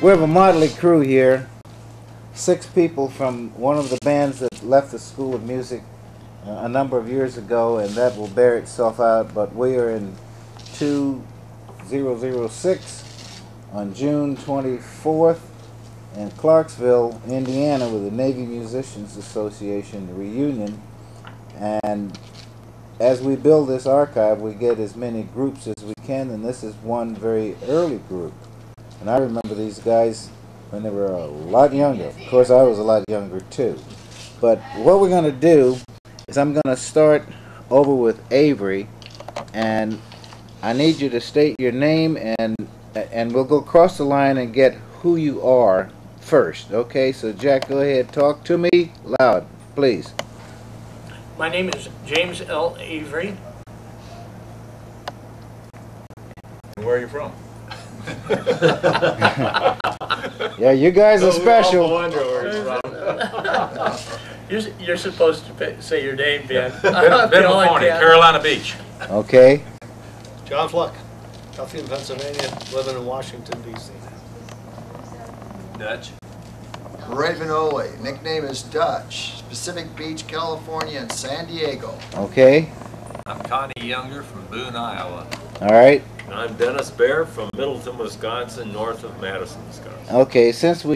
We have a motley crew here. 6 people from one of the bands that left the School of Music a number of years ago, and that will bear itself out. But we are in 2006 on June 24th in Clarksville, Indiana, with the Navy Musicians Association reunion. And as we build this archive, we get as many groups as we can, and this is one very early group. And I remember these guys when they were a lot younger. Of course, I was a lot younger too. But what we're going to do is I'm going to start over with Avery, and I need you to state your name, and we'll go across the line and get who you are first. Okay, so Jack, go ahead, talk to me loud, please. My name is James L. Avery. Where are you from? Yeah, you guys are special. We all wonder where you're from. You're supposed to say your name, Ben. Ben McHorney, Carolina Beach. Okay. John Fluck, Duffy, Pennsylvania, living in Washington, D.C. Dutch. Vinole, nickname is Dutch, Pacific Beach, California, and San Diego. Okay. I'm Connie Younger from Boone, Iowa. All right. And I'm Dennis Bear from Middleton, Wisconsin, north of Madison, Wisconsin. Okay, since we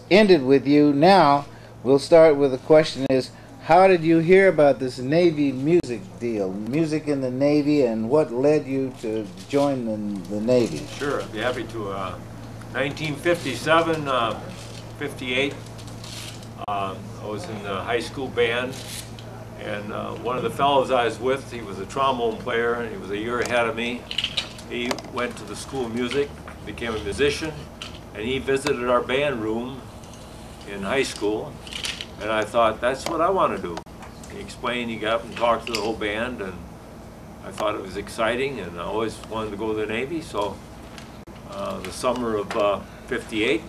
ended with you, now we'll start with the question is, how did you hear about this Navy music deal, music in the Navy, and what led you to join the Navy? Sure, I'd be happy to. 1957, 58, I was in the high school band, and one of the fellows I was with, he was a trombone player, and he was a year ahead of me. He went to the School of Music, became a musician, and he visited our band room in high school, and I thought, that's what I want to do. He explained, he got up and talked to the whole band, and I thought it was exciting, and I always wanted to go to the Navy, so the summer of 58,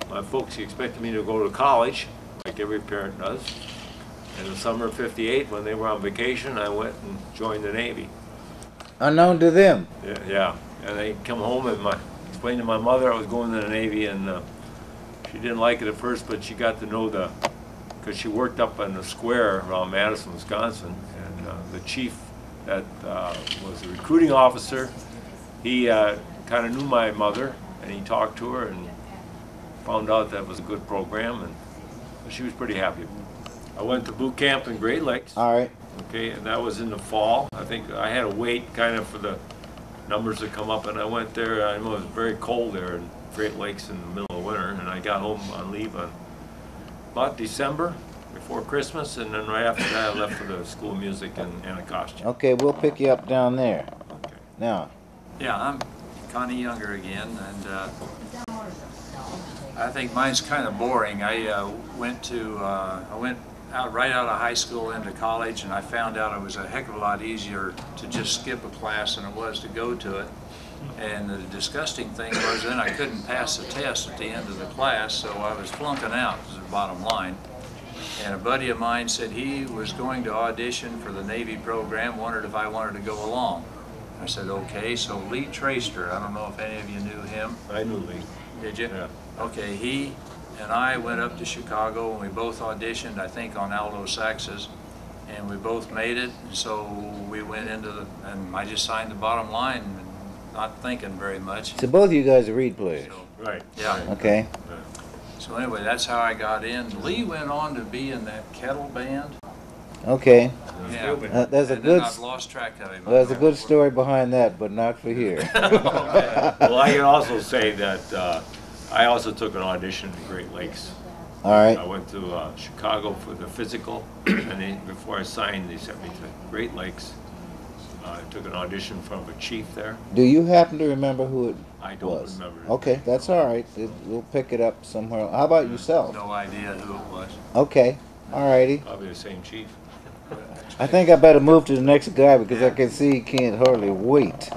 my folks expected me to go to college, like every parent does. In the summer of 58, when they were on vacation, I went and joined the Navy. Unknown to them. Yeah. And I come home and explained to my mother I was going to the Navy, and she didn't like it at first, but she got to know because she worked up in the square around Madison, Wisconsin, and the chief that was the recruiting officer, he kind of knew my mother, and he talked to her and found out that was a good program, and she was pretty happy. I went to boot camp in Great Lakes. All right. Okay, and that was in the fall. I think I had to wait kind of for the numbers to come up, and I went there. I know it was very cold there in Great Lakes in the middle of winter, and I got home on leave on about December, before Christmas, and then right after that I left for the School of Music in Anacostia. Okay, we'll pick you up down there. Okay. Now. Yeah, I'm Connie Younger again, and I think mine's kind of boring. I went out right out of high school into college, and I found out it was a heck of a lot easier to just skip a class than it was to go to it. And the disgusting thing was then I couldn't pass the test at the end of the class, so I was flunking out, is the bottom line. And a buddy of mine said he was going to audition for the Navy program, wondered if I wanted to go along. I said, okay. So Lee Traster, I don't know if any of you knew him. I knew Lee. Did you? Yeah. Okay, he and I went up to Chicago, and we both auditioned, I think, on alto saxes, and we both made it. So we went into and I just signed the bottom line, not thinking very much. So both of you guys are reed players. So, Right. yeah. Okay. So anyway, that's how I got in. Lee went on to be in that Kettle band. Okay. Yeah. There's a And good. then I've lost track of him. There's a good story behind that, but not for here. Well, I can also say that I also took an audition at Great Lakes. All right. I went to Chicago for the physical, and before I signed, they sent me to Great Lakes. I took an audition from a chief there. Do you happen to remember who it I don't was? remember. Okay, that's all right. We'll pick it up somewhere. How about yourself? No idea who it was. Okay. All righty. Probably the same chief. I think I better move to the next guy because I can see he can't hardly wait.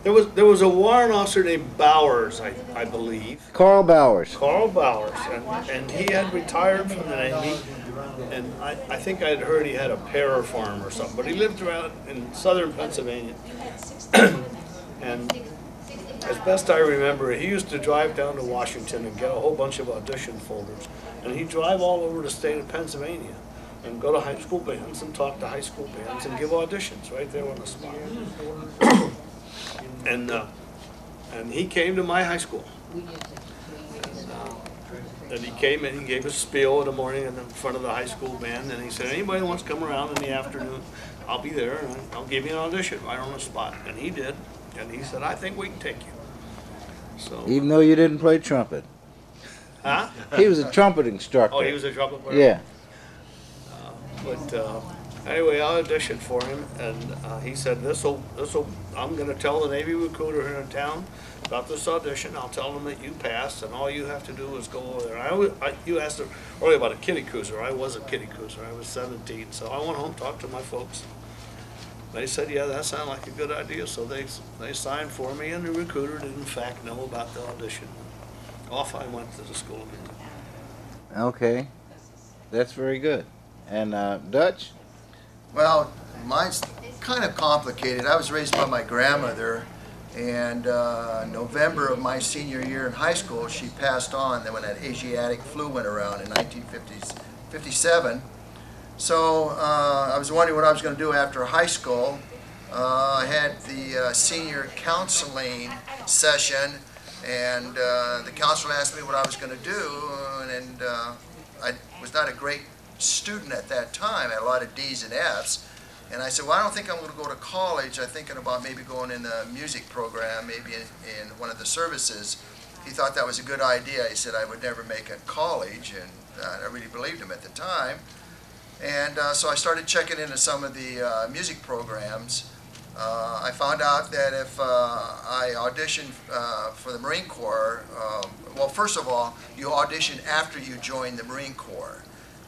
There was a warrant officer named Bowers, I believe. Carl Bowers. Carl Bowers, and he had retired from the Navy, And I think I'd heard he had a pear farm or something, but he lived around in southern Pennsylvania. And as best I remember, he used to drive down to Washington and get a whole bunch of audition folders. And he'd drive all over the state of Pennsylvania and go to high school bands and talk to high school bands and give auditions right there on the spot. And he came to my high school. And he came and he gave a spiel in the morning in front of the high school band, and he said, anybody who wants to come around in the afternoon, I'll be there and I'll give you an audition right on the spot. And he did. And he said, I think we can take you. So, Even though you didn't play trumpet. huh? He was a trumpet instructor. Oh, he was a trumpet player? Yeah. But anyway, I auditioned for him, and he said, I'm going to tell the Navy recruiter here in town about this audition. I'll tell them that you passed, and all you have to do is go over there. You asked earlier about a kiddie cruiser. I was a kiddie cruiser. I was 17, so I went home, talked to my folks. They said, yeah, that sounded like a good idea, so they signed for me, and the recruiter did, in fact, know about the audition. Off I went to the school of music. Okay. That's very good. And Dutch? Well, mine's kind of complicated. I was raised by my grandmother, and November of my senior year in high school, she passed on. Then when that Asiatic flu went around in 1957. So I was wondering what I was going to do after high school. I had the senior counseling session, and the counselor asked me what I was going to do, and I was not a great student at that time. I had a lot of D's and F's, and I said, well, I don't think I'm going to go to college. I'm thinking about maybe going in the music program, maybe in one of the services. He thought that was a good idea. He said I would never make a college, and I really believed him at the time. And so I started checking into some of the music programs. I found out that if I auditioned for the Marine Corps, well, first of all, you audition after you join the Marine Corps.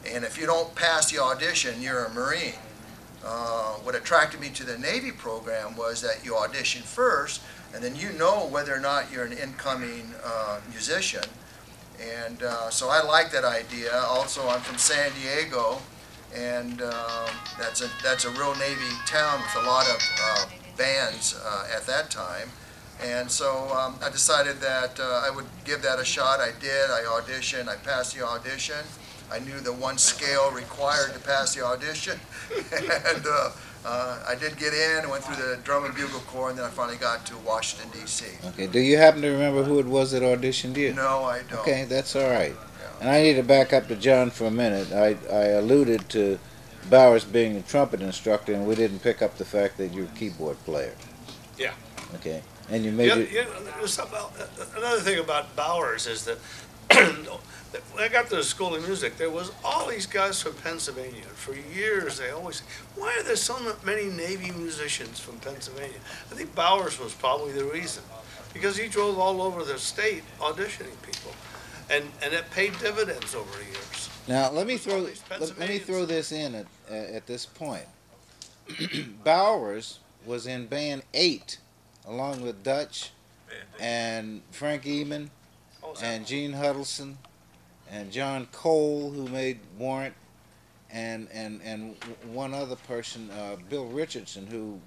And if you don't pass the audition, you're a Marine. What attracted me to the Navy program was that you audition first, and then you know whether or not you're an incoming musician. And so I like that idea. Also, I'm from San Diego, and that's a real Navy town with a lot of bands at that time. And so I decided that I would give that a shot. I did. I auditioned. I passed the audition. I knew the one scale required to pass the audition, and I did get in, went through the Drum and Bugle Corps, and then I finally got to Washington, D.C. Okay, do you happen to remember who it was that auditioned you? No, I don't. Okay, that's all right. Yeah. And I need to back up to John for a minute. I alluded to Bowers being a trumpet instructor, and we didn't pick up the fact that you're a keyboard player. Yeah. Okay, and you made Another thing about Bowers is that when I got to the School of Music, there was all these guys from Pennsylvania. For years, they always say, why are there so many Navy musicians from Pennsylvania? I think Bowers was probably the reason, because he drove all over the state auditioning people, and it paid dividends over the years. Now let me throw this in at this point. Bowers was in Band 8, along with Dutch and Frank Eman and Gene Huddleston and John Cole, who made Warrant, and one other person, Bill Richardson, who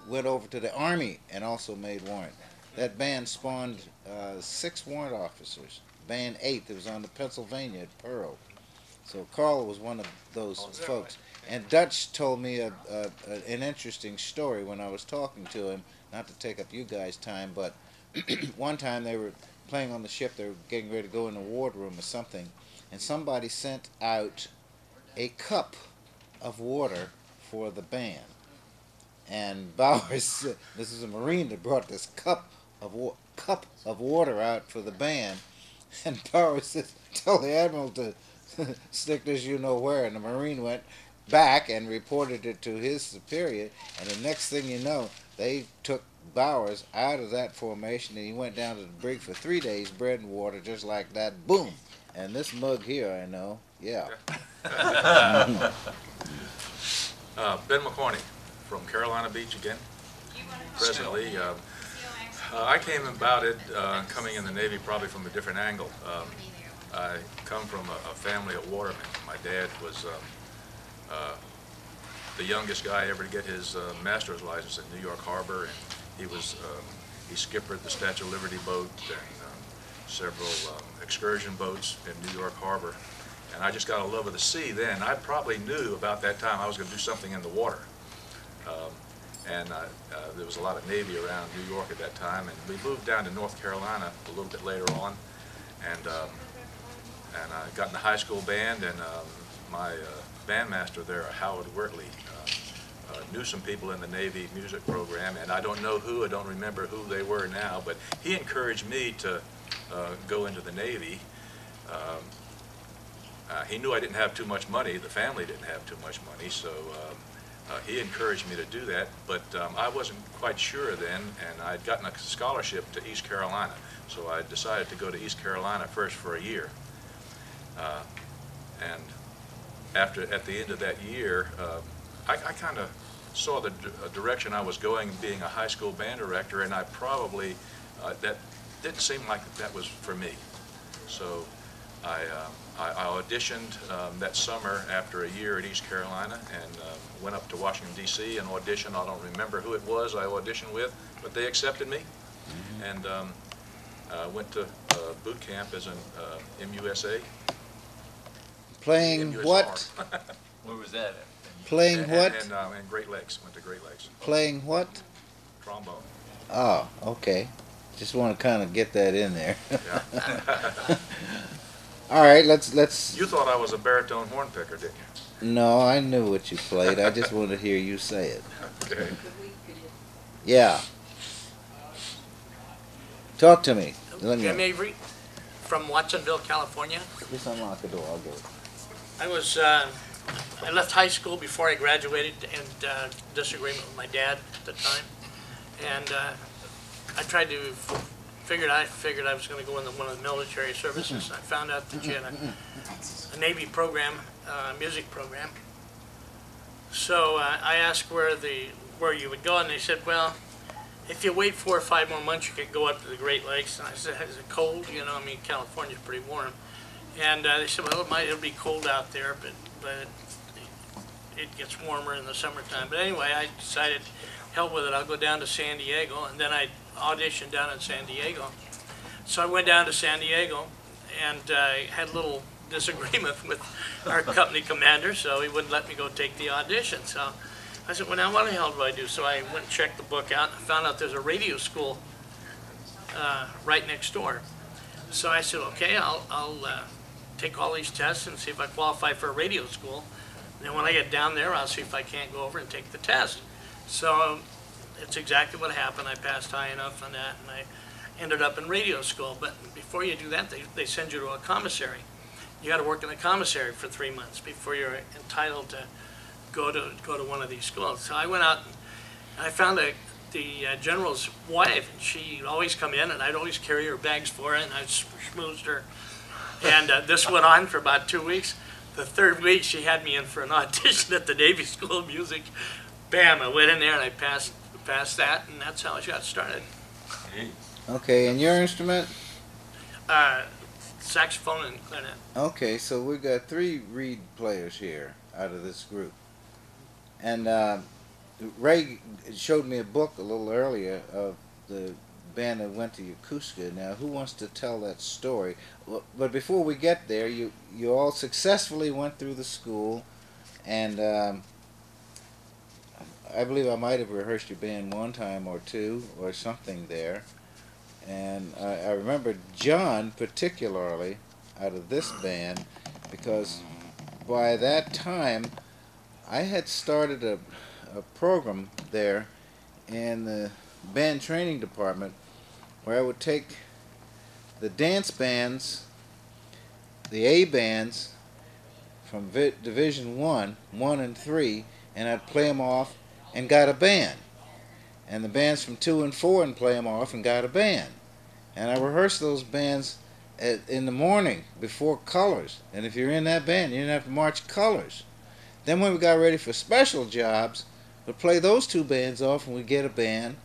went over to the Army and also made Warrant. That band spawned 6 warrant officers. Band 8 that was on the Pennsylvania at Pearl. So Carl was one of those folks. And Dutch told me an interesting story when I was talking to him, not to take up you guys' time, but one time they were playing on the ship, they were getting ready to go in the wardroom or something, and somebody sent out a cup of water for the band. And Bowers, this is a Marine that brought this cup of water out for the band, and Bowers said, tell the Admiral to stick this you know where, and the Marine went back and reported it to his superior, and the next thing you know, they took Bowers out of that formation, and he went down to the brig for 3 days, bread and water, just like that, boom. And this mug here, I know, yeah. Ben McHorney from Carolina Beach again, presently. I came about it coming in the Navy probably from a different angle. I come from a family of watermen. My dad was the youngest guy ever to get his master's license in New York Harbor, and he skippered the Statue of Liberty boat and several excursion boats in New York Harbor. And I just got a love of the sea then. I probably knew about that time I was going to do something in the water. There was a lot of Navy around New York at that time, and we moved down to North Carolina a little bit later on, and I got in the high school band, and my bandmaster there, Howard Wertley, knew some people in the Navy music program, and I don't know who, I don't remember who they were now, but he encouraged me to go into the Navy. He knew I didn't have too much money, the family didn't have too much money, so he encouraged me to do that, but I wasn't quite sure then, and I'd gotten a scholarship to East Carolina, so I decided to go to East Carolina first for a year. And at the end of that year, I kind of saw the direction I was going, being a high school band director, and I probably, that didn't seem like that was for me. So I auditioned that summer after a year at East Carolina, and went up to Washington, D.C. and auditioned. I don't remember who it was I auditioned with, but they accepted me. And went to boot camp as an MUSA. Playing what? Where was that at? Playing what? And Great Lakes. Went to Great Lakes. Playing what? Trombone. Oh, okay. Just want to kind of get that in there. Yeah. All right, let's. You thought I was a baritone horn picker, didn't you? No, I knew what you played. I just wanted to hear you say it. Okay. Yeah. Talk to me. I'm Avery from Watsonville, California. Just unlock the door. I'll get it. I left high school before I graduated in disagreement with my dad at the time, and I tried to figured I was going to go into one of the military services. I found out that you had a Navy program, music program. So I asked where you would go, and they said, well, if you wait 4 or 5 more months, you could go up to the Great Lakes. And I said, is it cold? You know, I mean, California's pretty warm. And they said, well, it'll be cold out there, but it gets warmer in the summertime. But anyway, I decided, hell with it, I'll go down to San Diego. And then I auditioned down in San Diego. So I went down to San Diego, and I had a little disagreement with our company commander, so he wouldn't let me go take the audition. So I said, well, now what the hell do I do? So I went and checked the book out, and I found out there's a radio school right next door. So I said, okay, I'll take all these tests and see if I qualify for a radio school. And then when I get down there, I'll see if I can't go over and take the test. So it's exactly what happened. I passed high enough on that, and I ended up in radio school. But before you do that, they send you to a commissary. You got to work in a commissary for 3 months before you're entitled to go to one of these schools. So I went out and I found the general's wife, and she'd always come in, and I'd always carry her bags for her, and I'd schmoozed her. And this went on for about 2 weeks. The third week, she had me in for an audition at the Navy School of Music. Bam, I went in there and I passed that, and that's how I got started. Okay, and your instrument? Saxophone and clarinet. Okay, so we've got 3 reed players here out of this group. And Ray showed me a book a little earlier of the band that went to Yokosuka. Now, who wants to tell that story? But before we get there, you all successfully went through the school, and I believe I might have rehearsed your band 1 time or 2 or something there. And I remember John particularly out of this band, because by that time I had started a program there in the band training department where I would take the dance bands, the A bands from Division 1 and 3, and I'd play them off and got a band. And the bands from 2 and 4 and play them off and got a band. And I rehearsed those bands in the morning before colors. And if you're in that band, you didn't have to march colors. Then when we got ready for special jobs, we'd play those 2 bands off and we'd get a band.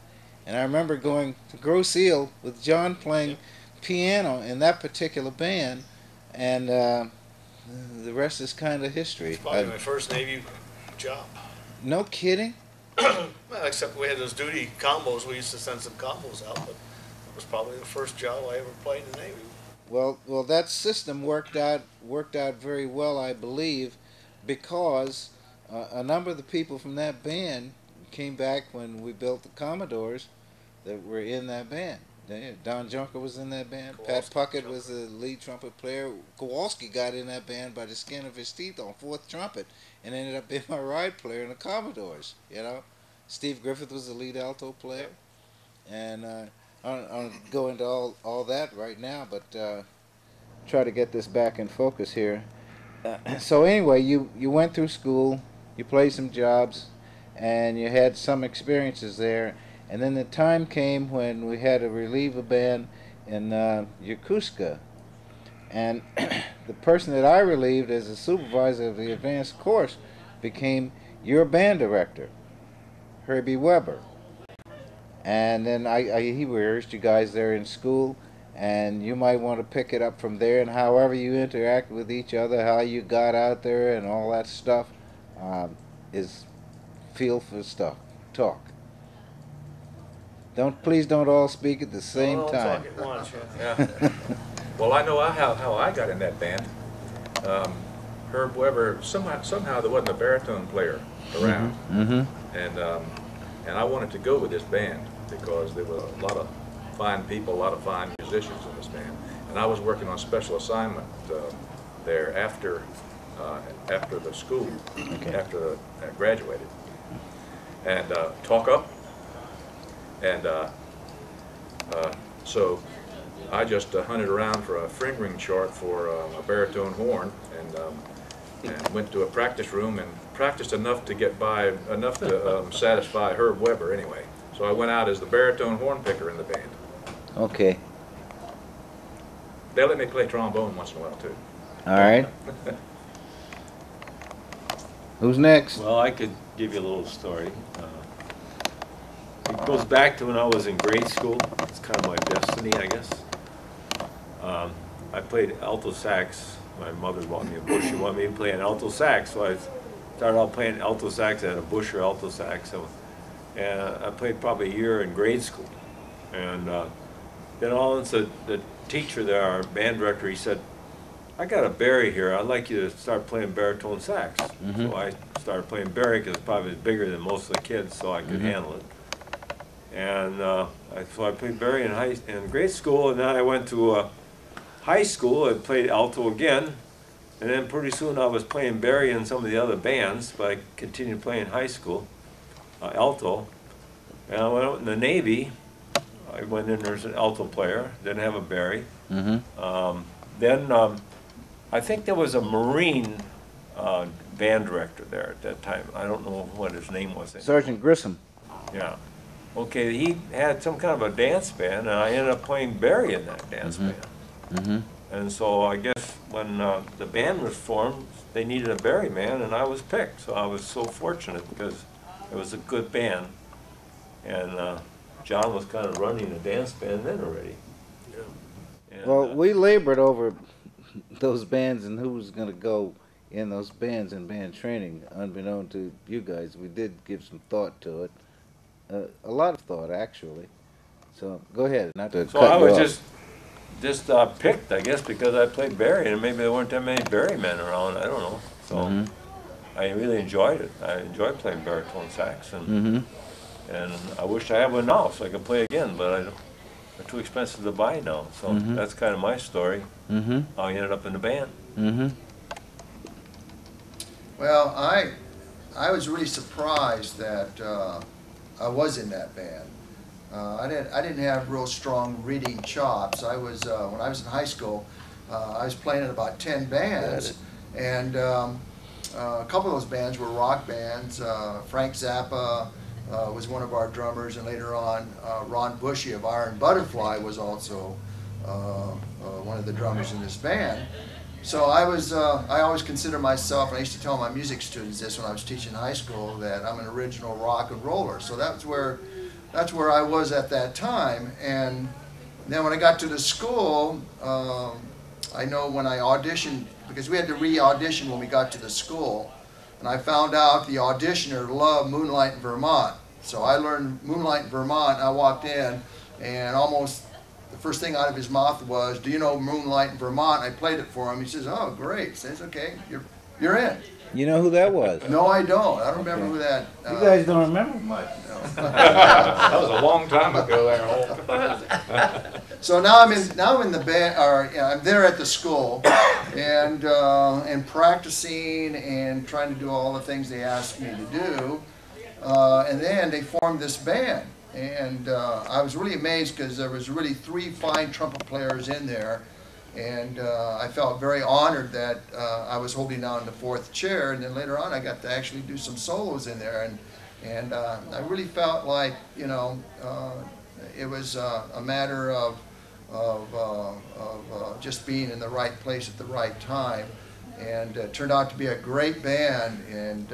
And I remember going to Grosse Ile with John playing piano in that particular band and the rest is kind of history. Probably my first Navy job. No kidding? Well, except we had those duty combos. We used to send some combos out, but it was probably the first job I ever played in the Navy. Well, that system worked out very well, I believe, because a number of the people from that band came back when we built the Commodores that were in that band. Don Junker was in that band. Pat Puckett was the lead trumpet player. Kowalski got in that band by the skin of his teeth on fourth trumpet and ended up being my ride player in the Commodores. You know, Steve Griffith was the lead alto player, and I don't go into all that right now, but try to get this back in focus here. So anyway, you went through school, you played some jobs, and you had some experiences there. And then the time came when we had to relieve a band in Yokosuka. And the person that I relieved as the supervisor of the advanced course became your band director, Herbie Weber. And then he rehearsed you guys there in school, and you might want to pick it up from there, and however you interact with each other, how you got out there and all that stuff is feel for stuff. Talk. Please don't all speak at the same time. Talk at once, Yeah. Well, I know how I got in that band. Herb Weber, somehow there wasn't a baritone player around, and I wanted to go with this band because there were a lot of fine people, a lot of fine musicians in this band, and I was working on special assignment there after the school, after I graduated, and talk up. And so I just hunted around for a fingering chart for a baritone horn, and went to a practice room and practiced enough to get by, enough to satisfy Herb Weber anyway. So I went out as the baritone horn picker in the band. Okay. They let me play trombone once in a while too. All right. Who's next? Well, I could give you a little story. It goes back to when I was in grade school. It's kind of my destiny, I guess. I played alto sax. My mother bought me a Bush. She wanted me to play an alto sax, so I started out playing alto sax. I had a Bush or alto sax, and I played probably a year in grade school. And then all of a sudden, the teacher there, our band director, he said, "I got a Barry here. I'd like you to start playing baritone sax." So I started playing Barry because it's probably bigger than most of the kids, so I could handle it. And so I played Barry in grade school, and then I went to high school and played alto again. And then pretty soon I was playing Barry in some of the other bands, but I continued playing high school, alto. And I went out in the Navy. I went in there as an alto player, didn't have a Barry. Then I think there was a Marine band director there at that time. I don't know what his name was. Sergeant Grissom. Yeah. Okay, he had some kind of a dance band, and I ended up playing Barry in that dance band. And so I guess when the band was formed, they needed a Barry man, and I was picked. So I was so fortunate because it was a good band. And John was kind of running the dance band then already. And, well, we labored over those bands and who was going to go in those bands and band training, unbeknown to you guys. We did give some thought to it. A lot of thought, actually. So go ahead. Not to so cut I you was off. just picked, I guess, because I played Barry, and maybe there weren't that many Barry men around. I don't know. So I really enjoyed it. I enjoyed playing baritone sax, and I wish I had one now so I could play again, but they're too expensive to buy now. So that's kind of my story. How I ended up in the band. Well, I was really surprised that I was in that band. I didn't have real strong reading chops. I was when I was in high school, I was playing in about 10 bands, and a couple of those bands were rock bands. Frank Zappa was one of our drummers, and later on, Ron Bushy of Iron Butterfly was also one of the drummers in this band. So I always consider myself, and I used to tell my music students this when I was teaching high school, that I'm an original rock and roller. So that's where I was at that time. And then when I got to the school, I know when I auditioned, because we had to re-audition when we got to the school, and I found out the auditioner loved Moonlight in Vermont. So I learned Moonlight in Vermont, and I walked in, and almost the first thing out of his mouth was, "Do you know Moonlight in Vermont?" I played it for him. He says, "Oh, great." He says, "Okay, you're in." You know who that was? No, I don't. I don't remember who that. You guys don't remember much. That was a long time ago there. So now I'm in the band, or I'm there at the school, and practicing and trying to do all the things they asked me to do, and then they formed this band, and I was really amazed because there was really 3 fine trumpet players in there, and I felt very honored that I was holding down the 4th chair, and then later on I got to actually do some solos in there, and I really felt like, you know, it was a matter of just being in the right place at the right time, and it turned out to be a great band. And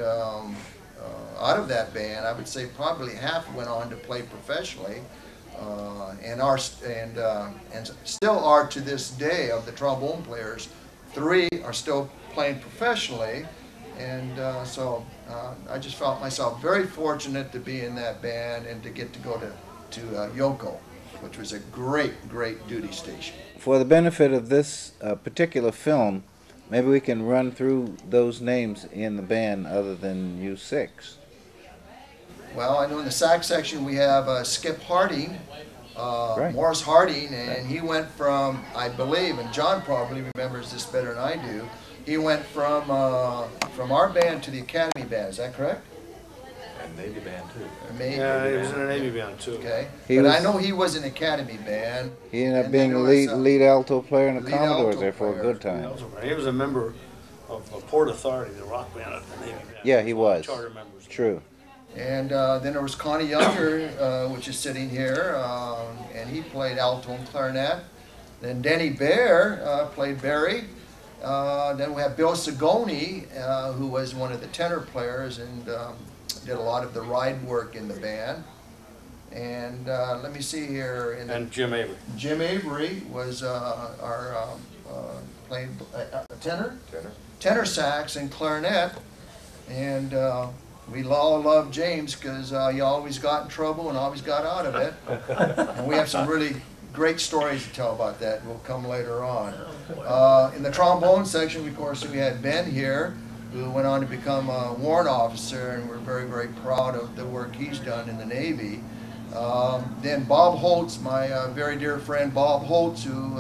out of that band, I would say probably half went on to play professionally, and still are to this day. Of the trombone players, 3 are still playing professionally, and so I just felt myself very fortunate to be in that band and to get to go to Yoko, which was a great duty station. For the benefit of this particular film, maybe we can run through those names in the band other than you 6. Well, I know in the sax section we have Skip Harding, Right. Morris Harding, and he went from, I believe, and John probably remembers this better than I do, he went from our band to the Academy band, is that correct? And Navy band too. Maybe. Yeah, he was in a Navy band too. Okay, He but I was- know he was in Academy band. He ended up And being then a there was, lead alto player in the lead Commodores alto there for a player. good time. He was a member of Port Authority, the rock band at the Navy band. Yeah, he was. Charter members. True. And then there was Connie Younger, which is sitting here, and he played alto and clarinet. Then Denny Bear played Barry. Then we have Bill Sagoni, who was one of the tenor players and did a lot of the ride work in the band. And let me see here. And Jim Avery. Jim Avery was our playing tenor? Tenor sax and clarinet. And we all love James because he always got in trouble and always got out of it. And we have some really great stories to tell about that. Will come later on. In the trombone section, of course, we had Ben here, who went on to become a warrant officer, and we're very proud of the work he's done in the Navy. Then Bob Holtz, my very dear friend Bob Holtz, who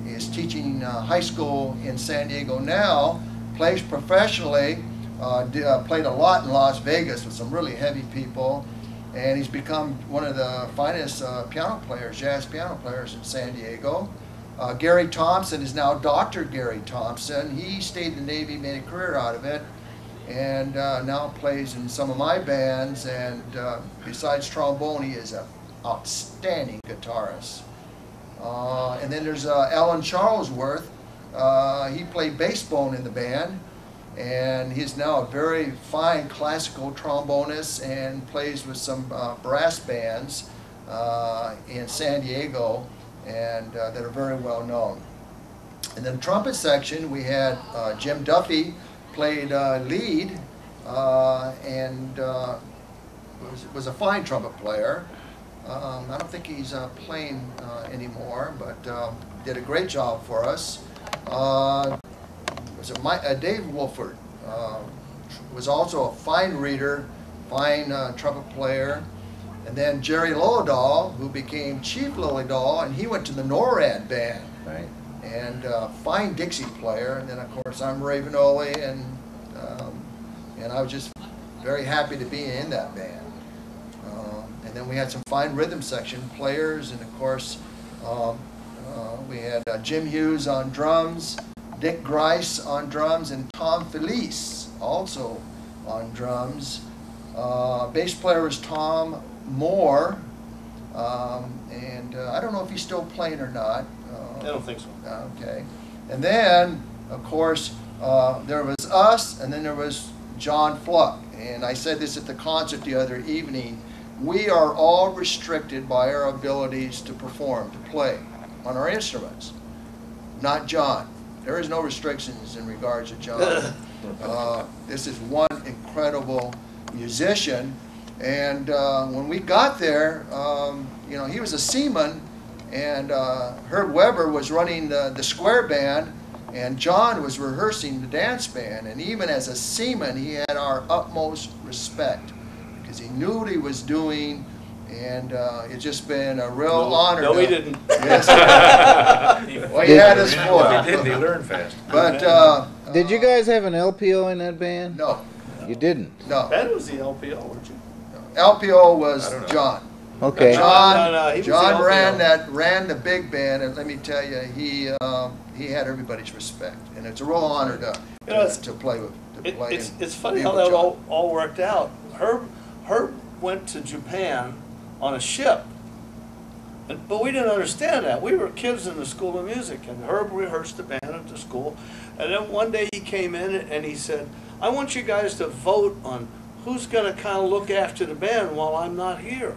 is teaching high school in San Diego now, plays professionally, played a lot in Las Vegas with some really heavy people, and he's become one of the finest piano players, jazz piano players in San Diego. Gary Thompson is now Dr. Gary Thompson. He stayed in the Navy, made a career out of it, and now plays in some of my bands, and besides trombone, he is an outstanding guitarist. And then there's Alan Charlesworth. He played bass bone in the band, and he's now a very fine classical trombonist and plays with some brass bands in San Diego, and that are very well known. And then trumpet section, we had Jim Duffy played lead, and was a fine trumpet player. I don't think he's playing anymore, but did a great job for us. Dave Wolford was also a fine reader, fine trumpet player. And then Jerry Lillidahl, who became Chief Lillidahl, and he went to the NORAD band. Right. And fine Dixie player. And then of course I'm Ray Vinole, and I was just very happy to be in that band. And then we had some fine rhythm section players, and of course we had Jim Hughes on drums, Dick Grice on drums, and Tom Felice also on drums. Bass player was Tom Moore, and I don't know if he's still playing or not. I don't think so. Okay. And then, of course, there was us, and then there was John Fluck. And I said this at the concert the other evening. We are all restricted by our abilities to perform, to play on our instruments. not John. There is no restrictions in regards to John. This is one incredible musician, and when we got there, you know, he was a seaman, and Herb Weber was running the square band, and John was rehearsing the dance band. And even as a seaman, he had our utmost respect because he knew what he was doing, and it's just been a real honor. No, he didn't. Yes. Well, he had us for. He didn't. He learned fast. But Did you guys have an LPO in that band? no, You didn't. no. Ben was the LPO, weren't you? LPO was I don't know. John. Okay. No, he was John the LPO. ran the big band, and let me tell you, he had everybody's respect, and it's a real honor to You know, it's- to play with. To play and It's funny be how with that John. all worked out. Herb went to Japan on a ship, but we didn't understand that. We were kids in the School of Music, and Herb rehearsed the band at the school. And then one day he came in and he said, "I want you guys to vote on who's going to kind of look after the band while I'm not here."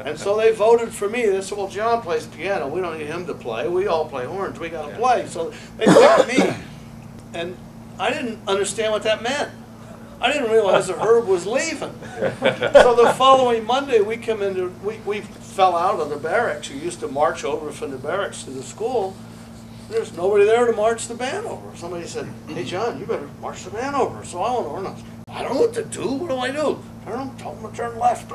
And so they voted for me. They said, "Well, John plays piano. We don't need him to play. We all play horns. We got to play." So they picked me. And I didn't understand what that meant. I didn't realize that Herb was leaving. So the following Monday, we fell out of the barracks. We used to march over from the barracks to the school. There's nobody there to march the band over. Somebody said, "Hey, John, you better march the band over." So I went over and I said, "I don't know what to do. What do I do?" Tell them to turn left.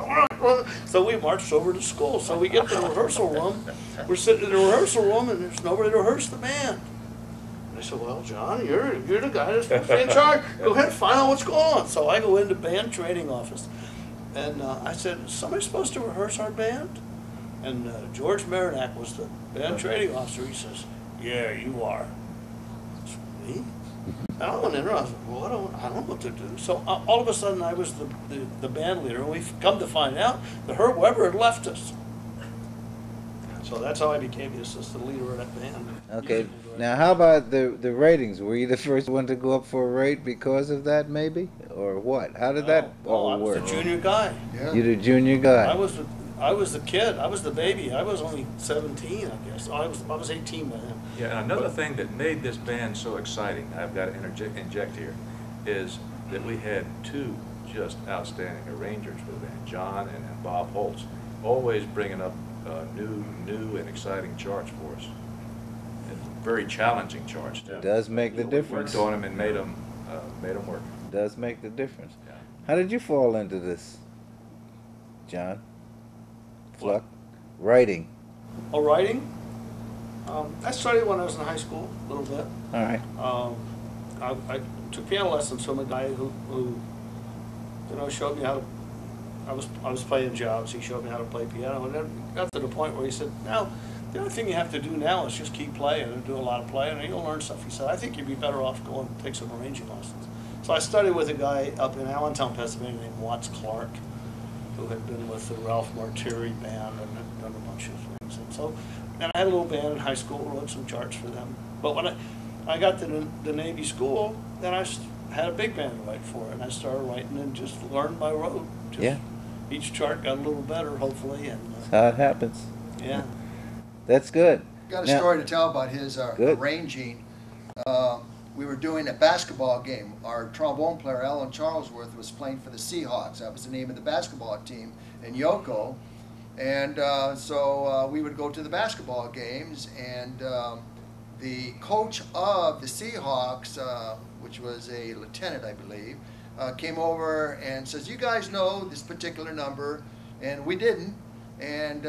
So we marched over to school. So we get to the rehearsal room. We're sitting in the rehearsal room, and there's nobody to rehearse the band. And I said, "Well, John, you're the guy that's supposed to be in charge. Go ahead and find out what's going on." So I go into band training office, and I said, "Is somebody supposed to rehearse our band?" And George Marinac was the band training officer. He says, "Yeah, you are." I said, "Me?" And I went in there, I was like, "Well, I don't know what to do." So all of a sudden I was the band leader, and we've come to find out that Herb Weber had left us. So that's how I became the assistant leader of that band. Okay. Now, how about the ratings? Were you the first one to go up for a rate because of that, maybe, or what? How did that all I was work? the junior guy. Yeah. You're the junior guy. I was the kid. I was the baby. I was only 17, I guess. I was 18 by then. Yeah, and another thing that made this band so exciting, I've got to inject here, is that we had two just outstanding arrangers for the band, John and Bob Holtz, always bringing up new and exciting charts for us. And very challenging charts, too. Does make the difference. Worked on them and made them work. Does make the difference. Yeah. How did you fall into this, John? Fluck? Writing. Oh, writing? I started when I was in high school, a little bit. All right. I took piano lessons from a guy who showed me how to. I was playing jobs. He showed me how to play piano, and then got to the point where he said, "Now, the only thing you have to do now is just keep playing and do a lot of playing, and you'll learn stuff." He said, "I think you'd be better off going and take some arranging lessons." So I studied with a guy up in Allentown, Pennsylvania, named Watts Clark, who had been with the Ralph Martiri band and had done a bunch of things. And I had a little band in high school, wrote some charts for them. But when I got to the Navy school, then I had a big band to write for, and I started writing and just learned by rote. Yeah. Each chart got a little better, hopefully, and That's how it happens. yeah. That's good. Got a Now- story to tell about his Good. arranging. We were doing a basketball game. Our trombone player, Alan Charlesworth, was playing for the Seahawks. That was the name of the basketball team in Yoko. And so we would go to the basketball games, and the coach of the Seahawks, which was a lieutenant, I believe, came over and says, "You guys know this particular number," and we didn't, and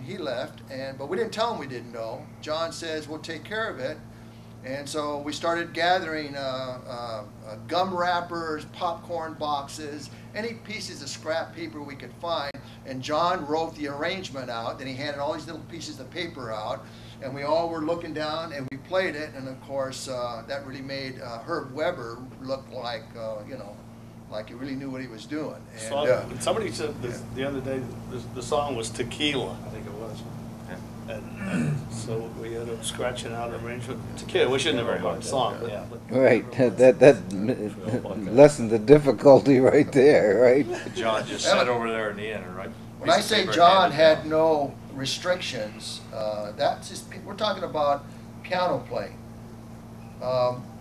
he left, but we didn't tell him we didn't know. John says, "We'll take care of it," and so we started gathering gum wrappers, popcorn boxes, any pieces of scrap paper we could find, and John wrote the arrangement out. Then he handed all these little pieces of paper out, and we all were looking down, and we played it, and of course that really made Herb Weber look like like he really knew what he was doing. And So somebody said the other day the song was Tequila. I think it was. And so we ended up scratching out an arrangement. Tequila, we shouldn't have very hard song, yeah. But Right. That lessened the difficulty right there, right? John just sat over there in the end, right? When I say John had no restrictions, that's just, we're talking about piano playing.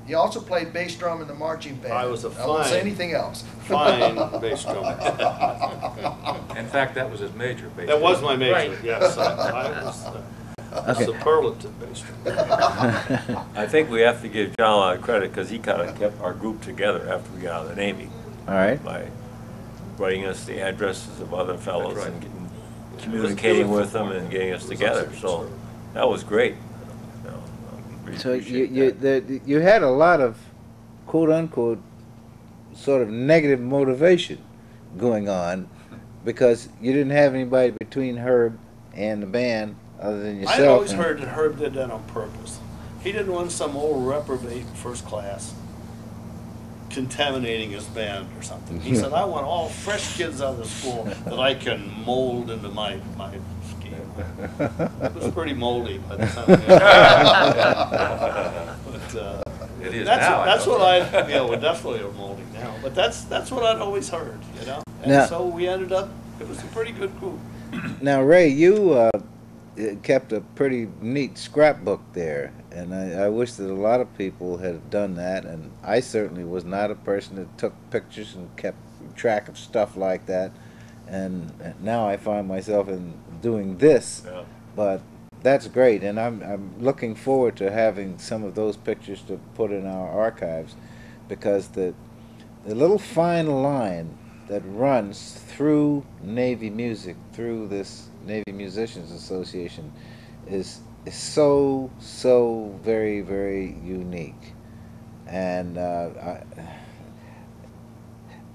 He also played bass drum in the marching band. I was a I won't say fine- anything else. Fine bass drummer. In fact, that was his major, basically. That was my major, Right. yes. I was Okay. superlative bass drummer. I think we have to give John a lot of credit because he kind of kept our group together after we got out of the Navy All right. by writing us the addresses of other fellows That's right. and communicating with them and getting us together. So that was great. You know, we So appreciate you had a lot of quote unquote sort of negative motivation going on because you didn't have anybody between Herb and the band other than yourself. I always and- heard that Herb did that on purpose. He didn't want some old reprobate first class contaminating his band or something. He said, I want all fresh kids out of the school that I can mold into my scheme. It was pretty moldy by the time. But It is that's, now. that's know what that. we're definitely are moldy now. But that's what I'd always heard, you know. And Now- so we ended up. It was a pretty good group. Now, Ray, you kept a pretty neat scrapbook there, and I wish that a lot of people had done that, and I certainly was not a person that took pictures and kept track of stuff like that, and now I find myself in doing this, Yeah. but that's great, and I'm looking forward to having some of those pictures to put in our archives, because the little fine line that runs through Navy music, through this Navy Musicians Association, is so very, very unique. And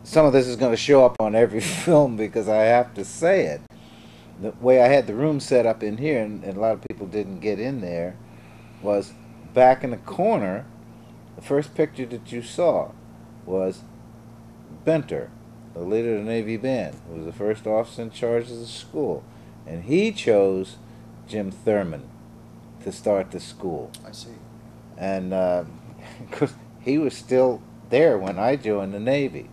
some of this is going to show up on every film because I have to say it. The way I had the room set up in here, and a lot of people didn't get in there, was back in the corner, the first picture that you saw was Benter, the leader of the Navy band, who was the first officer in charge of the school. And he chose Jim Thurman to start the school. I see. And he was still there when I joined the Navy.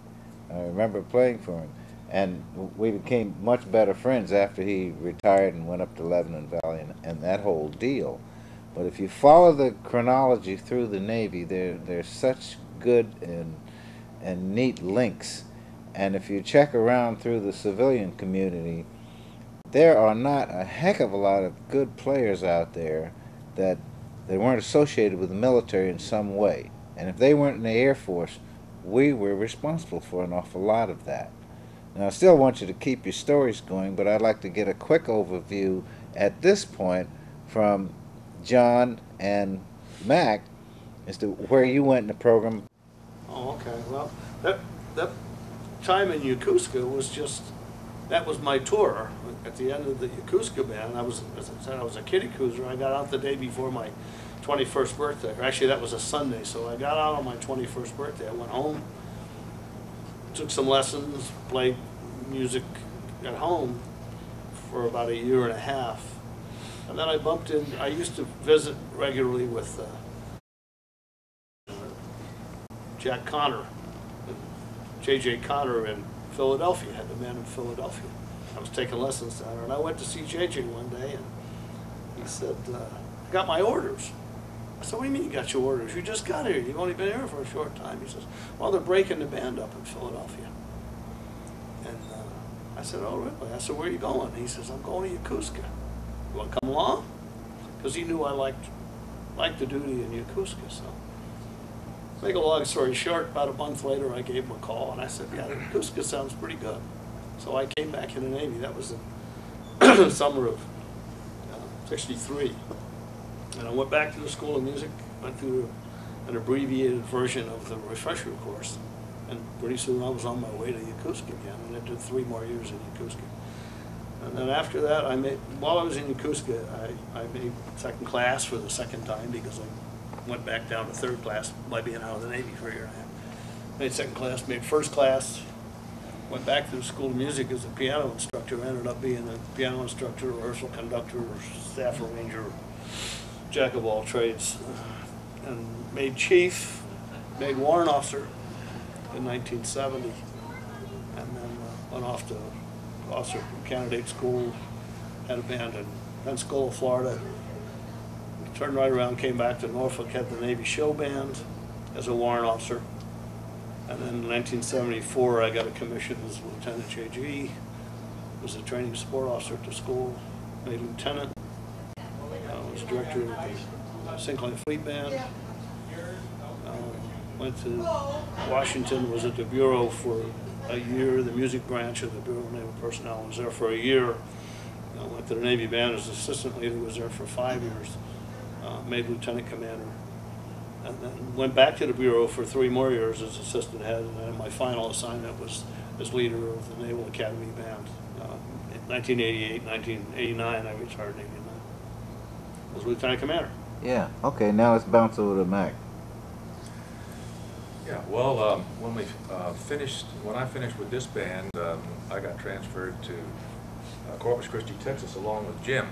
I remember playing for him. And we became much better friends after he retired and went up to Lebanon Valley and that whole deal. But if you follow the chronology through the Navy, there's such good and neat links. And if you check around through the civilian community, there are not a heck of a lot of good players out there that weren't associated with the military in some way. And if they weren't in the Air Force, we were responsible for an awful lot of that. Now, I still want you to keep your stories going, but I'd like to get a quick overview at this point from John and Mac as to where you went in the program. Oh, okay. Well, that time in Yokosuka was just, that was my tour. At the end of the Yokosuka band, as I said, I was a kiddie cruiser. I got out the day before my 21st birthday. Or actually, that was a Sunday, so I got out on my 21st birthday. I went home, took some lessons, played music at home for about a year and a half. And then I bumped in, I used to visit regularly with Jack Connor, J.J. Connor in Philadelphia, had the band in Philadelphia. I was taking lessons down there, and I went to see J.J. one day, and he said, I got my orders. I said, what do you mean you got your orders? You just got here. You've only been here for a short time. He says, well, they're breaking the band up in Philadelphia. And I said, oh, really? I said, where are you going? He says, I'm going to Yokosuka. You want to come along? Because he knew I liked the duty in Yokosuka. So, make a long story short, about a month later, I gave him a call, and I said, yeah, Yokosuka sounds pretty good. So I came back in the Navy. That was the summer of '63. And I went back to the School of Music, went through an abbreviated version of the refresher course. And pretty soon I was on my way to Yokosuka again, and I did 3 more years in Yokosuka. And then after that, while I was in Yokosuka, I made second class for the second time because I went back down to third class by being out of the Navy for a year and a half. Made second class, made first class, went back to the School of Music as a piano instructor, ended up being a piano instructor, rehearsal conductor, staff arranger, jack of all trades, and made chief, made warrant officer in 1970, and then went off to officer candidate school, had a band in Pensacola, Florida. Turned right around, came back to Norfolk, had the Navy show band as a warrant officer. And then in 1974, I got a commission as Lieutenant JG, was a training support officer at the school, made lieutenant. I was director of the Sinclair Fleet Band. Went to Washington, was at the Bureau for a year, the music branch of the Bureau of Naval Personnel. Was there for a year. Went to the Navy Band as assistant leader, was there for 5 years. Made lieutenant commander. And then went back to the Bureau for 3 more years as assistant head, and then my final assignment was as leader of the Naval Academy Band. In 1988, 1989, I retired in 89. I was lieutenant commander. Yeah, okay, now let's bounce over to Mac. Yeah, well, when I finished with this band, I got transferred to Corpus Christi, Texas, along with Jim.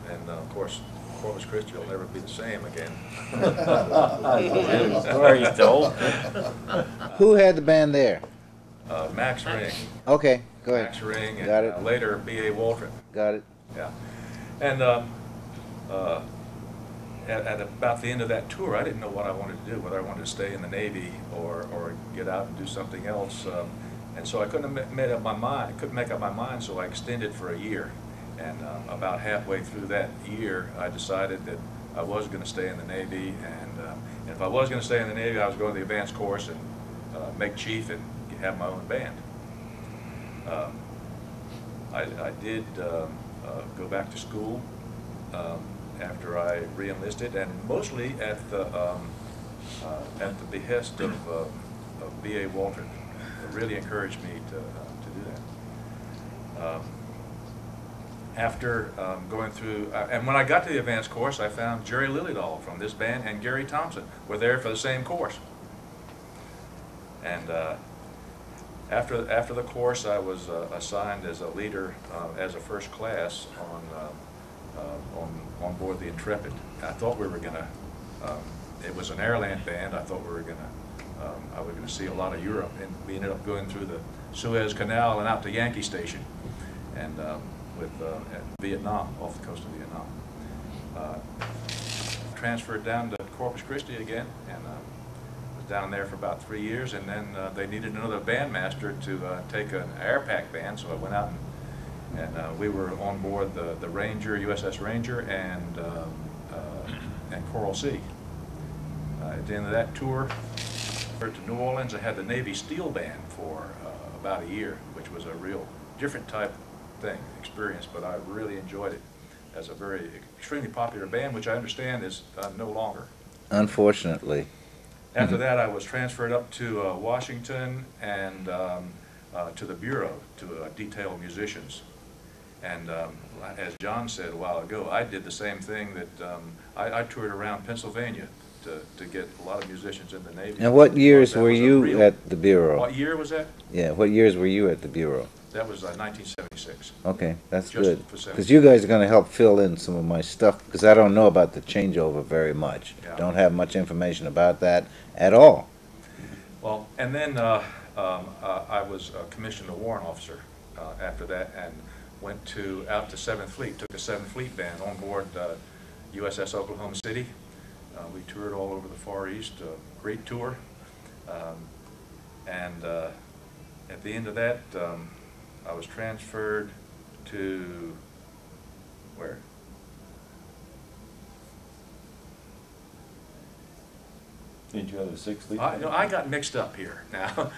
And of course, Corpus Christi will never be the same again. Story you told. Who had the band there? Max Ring. Okay, go ahead. Max Ring, and Got it. Later B.A. Waldron. Got it. Yeah. And at about the end of that tour, I didn't know what I wanted to do, whether I wanted to stay in the Navy or get out and do something else. And so I couldn't make up my mind, so I extended for a year. And about halfway through that year, I decided that I was going to stay in the Navy, and if I was going to stay in the Navy, I was going to the advanced course and make chief and have my own band. I did go back to school after I re-enlisted, and mostly at the behest of B.A. Waldron. It really encouraged me to do that. After going through, and when I got to the advanced course, I found Jerry Lillydahl from this band and Gary Thompson were there for the same course. And after the course, I was assigned as a leader as a first class on board the Intrepid. I thought we were going to. It was an airland band. I thought we were going to. I was going to see a lot of Europe, and we ended up going through the Suez Canal and out to Yankee Station, and at Vietnam, off the coast of Vietnam. Transferred down to Corpus Christi again, and was down there for about 3 years, and then they needed another bandmaster to take an air pack band, so I went out and we were on board the Ranger, USS Ranger, and Coral Sea. At the end of that tour, to New Orleans, I had the Navy Steel Band for about a year, which was a real different type experience, but I really enjoyed it as a very extremely popular band, which I understand is no longer. Unfortunately. After that, I was transferred up to Washington and to the Bureau to detail musicians. And as John said a while ago, I did the same thing that I toured around Pennsylvania to get a lot of musicians in the Navy. And what years were you at the Bureau? What year was that? Yeah, what years were you at the Bureau? That was 1976. Okay, that's Just good. for 70. Because you guys are going to help fill in some of my stuff, because I don't know about the changeover very much. Yeah. Don't have much information about that at all. Well, and then I was commissioned a warrant officer after that, and went out to 7th Fleet, took the 7th Fleet Band on board USS Oklahoma City. We toured all over the Far East, great tour. And at the end of that, I was transferred to where? Did you have a 6th Fleet? I got mixed up here now.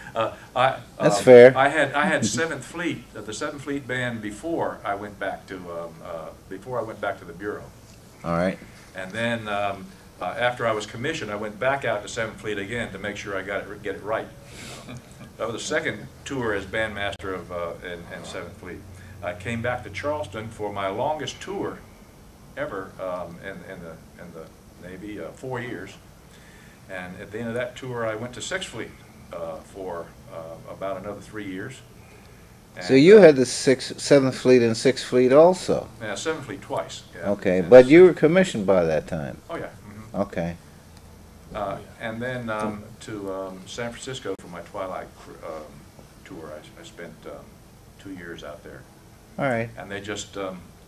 That's fair. I had 7th Fleet, the 7th Fleet Band before I went back to the Bureau. All right. And then after I was commissioned, I went back out to 7th Fleet again to make sure I get it right. That was the second tour as bandmaster in 7th Fleet. I came back to Charleston for my longest tour ever in the Navy, 4 years. And at the end of that tour, I went to 6th Fleet for about another 3 years. And, so you had the 7th Fleet and 6th Fleet also? Yeah, 7th Fleet twice. Yeah. Okay, And but you were commissioned by that time? Oh, yeah. Mm-hmm. Okay. And then to San Francisco for my Twilight tour. I spent 2 years out there. All right. And they just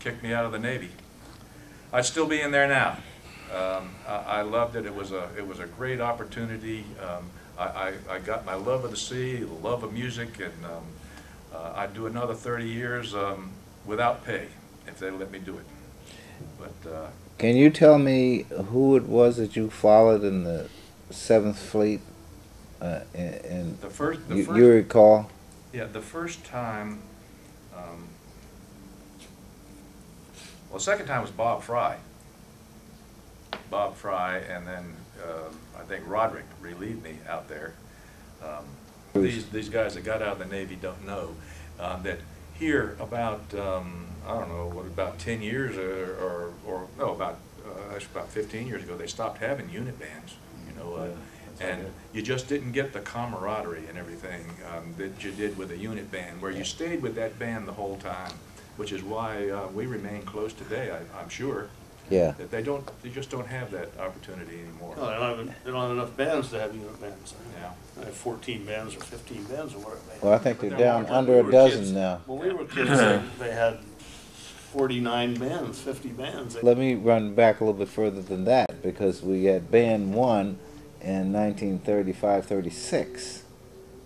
kicked me out of the Navy. I'd still be in there now. I loved it. It was a great opportunity. I got my love of the sea, the love of music, and I'd do another 30 years without pay if they let me do it. But Can you tell me who it was that you followed in the 7th Fleet? And the first, you recall? yeah, the first time. Well, the second time was Bob Fry. Bob Fry, and then I think Roderick relieved me out there. These guys that got out of the Navy don't know that here about I don't know what, about 10 years or no, about actually about 15 years ago they stopped having unit bands, you know, and you just didn't get the camaraderie and everything that you did with a unit band, where you stayed with that band the whole time, which is why we remain close today. I'm sure. Yeah. That they just don't have that opportunity anymore. No, they don't have enough bands to have unit bands. Yeah. They have 14 bands or 15 bands or whatever they have. Well, I think they're But down more- under when a we were dozen kids- now. When we were kids, they had 49 bands, 50 bands. Let me run back a little bit further than that, because we had Band 1 in 1935-36,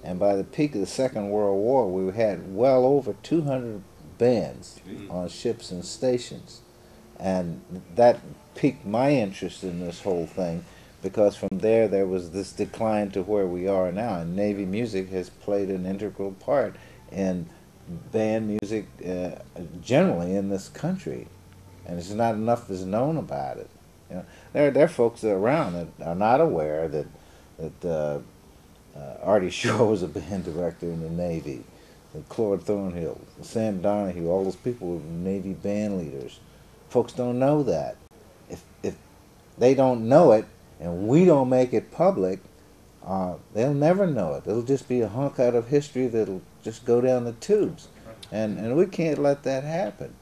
and by the peak of the Second World War, we had well over 200 bands on ships and stations, and that piqued my interest in this whole thing, because from there was this decline to where we are now, and Navy music has played an integral part in band music generally in this country, and it's not enough is known about it. You know, there are folks around that are not aware that Artie Shaw was a band director in the Navy, and Claude Thornhill, Sam Donahue, all those people were Navy band leaders. Folks don't know that. If they don't know it and we don't make it public, they'll never know it. It'll just be a hunk out of history that'll just go down the tubes, and we can't let that happen.